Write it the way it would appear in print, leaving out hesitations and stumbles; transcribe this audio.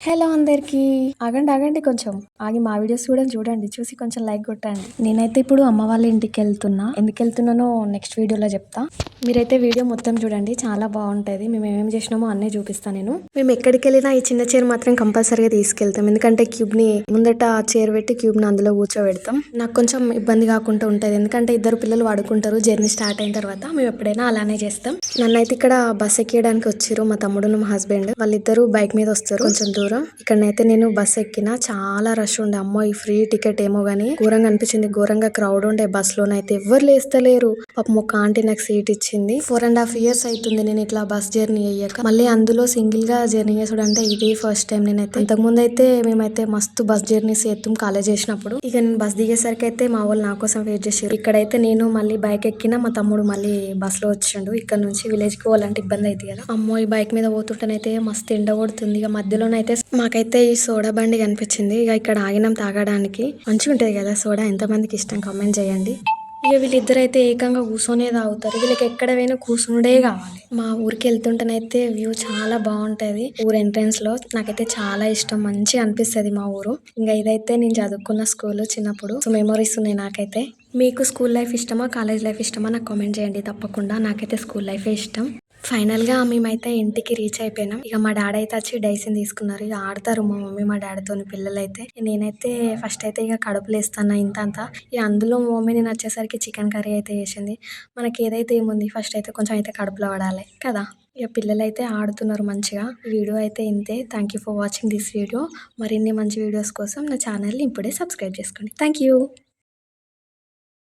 Hello అందరికీ. ఆగండి కొంచెం. ఆగి మా వీడియోస్ కూడా చూడండి. చూసి కొంచెం లైక్ కొట్టండి. నేనైతే ఇప్పుడు అమ్మ వాళ్ళ ఇంటికెళ్తున్నా. ఎందుకెళ్తున్నానో నెక్స్ట్ వీడియోలో చెప్తా. మీరైతే వీడియో మొత్తం చూడండి. చాలా బాగుంటది. మేము ఏమేమి చేసినామో అన్నీ చూపిస్తా నేను. మేము ఎక్కడికెళ్ళినా ఈ చిన్న చైర్ మాత్రం కంపల్సరీగా తీసుకెళ్తాం. ఎందుకంటే క్యూబ్ ని ముందట చైర్ పెట్టి క్యూబ్ ని అందులో కూర్చోబెడతాం. నాకు కొంచెం ఇబ్బంది కాకుండా ఉంటది. ఎందుకంటే ఇద్దరు పిల్లలు పడుకుంటారు. జర్నీ స్టార్ట్ అయిన తర్వాత మేము ఎప్పుడైనా అలానే చేస్తాం. నన్నైతే ఇక్కడ బస్ ఎక్కియడానికి వచ్చిర్రు మా తమ్ముడు మా హస్బెండ్. వాళ్ళిద్దరు బైక్ మీద వస్తారు కొంచెం దూరం. ఇక్కడనైతే నేను బస్ ఎక్కిన. చాలా రష్ ఉండే. అమ్మో ఈ ఫ్రీ టికెట్ ఏమో గానీ ఘోరంగా అనిపించింది. ఘోరంగా క్రౌడ్ ఉండే బస్ లోనైతే. ఎవ్వరు లేస్తలేరు. పాపం ఒక ఆంటీ నాకు సీట్ ఇచ్చింది. 4.5 years అవుతుంది నేను ఇట్లా బస్ జర్నీ అయ్యాక. మళ్ళీ అందులో సింగిల్ గా జర్నీ చేసుడు అంటే ఇదే ఫస్ట్ టైం. నేనైతే ఇంతకు ముందు అయితే మేమైతే మస్తు బస్ జర్నీస్ చేస్తాం కాలేజ్ చేసినప్పుడు. ఇక నేను బస్ దిగేసరికి అయితే మా వాళ్ళు నా కోసం వెయిట్ చేసారు. ఇక్కడైతే నేను మళ్ళీ బైక్ ఎక్కిన. మా తమ్ముడు మళ్ళీ బస్ లో వచ్చిండు. ఇక్కడ నుంచి విలేజ్ కి పోవాలంటే ఇబ్బంది అవుతుంది కదా. అమ్మో ఈ బైక్ మీద పోతుంటేనైతే మస్తు ఎండ కొడుతుంది. ఇక మధ్యలోనైతే మాకైతే ఈ సోడా బండి కనిపించింది. ఇక ఇక్కడ ఆగినాం తాగడానికి. మంచిగా ఉంటది కదా సోడా. ఎంతమందికి ఇష్టం కామెంట్ చేయండి. ఇక వీళ్ళిద్దరైతే ఏకంగా కూర్చొనే తాగుతారు. వీళ్ళకి ఎక్కడ పోయినా కూర్చుండే కావాలి. మా ఊరికి వెళ్తుంటేనైతే వ్యూ చాలా బాగుంటది. ఊరు ఎంట్రన్స్ లో నాకైతే చాలా ఇష్టం. మంచిగా అనిపిస్తది మా ఊరు. ఇంకా ఇదైతే నేను చదువుకున్న స్కూల్ చిన్నప్పుడు. సో మెమరీస్ ఉన్నాయి నాకైతే. మీకు స్కూల్ లైఫ్ ఇష్టమా కాలేజ్ లైఫ్ ఇష్టమా నాకు కామెంట్ చేయండి తప్పకుండా. నాకైతే స్కూల్ లైఫే ఇష్టం. ఫైనల్ గా మేమైతే ఇంటికి రీచ్ అయిపోయినాం. ఇక మా డాడీ అయితే వచ్చి డైసీని తీసుకున్నారు. ఇక ఆడతారు మా మమ్మీ మా డాడీతోని పిల్లలైతే. నేనైతే ఫస్ట్ అయితే ఇక కడుపులో వేస్తాను ఇంత అంతా. ఇక అందులో మా మమ్మీ నేను వచ్చేసరికి చికెన్ కర్రీ అయితే చేసింది. మనకి ఏదైతే ఏముంది ఫస్ట్ అయితే కొంచెం అయితే కడుపులో పడాలి కదా. ఇక పిల్లలైతే ఆడుతున్నారు మంచిగా. వీడియో అయితే ఇంతే. Thank you for watching this video. మరిన్ని మంచి వీడియోస్ కోసం నా ఛానల్ని ఇప్పుడే సబ్స్క్రైబ్ చేసుకోండి. Thank you.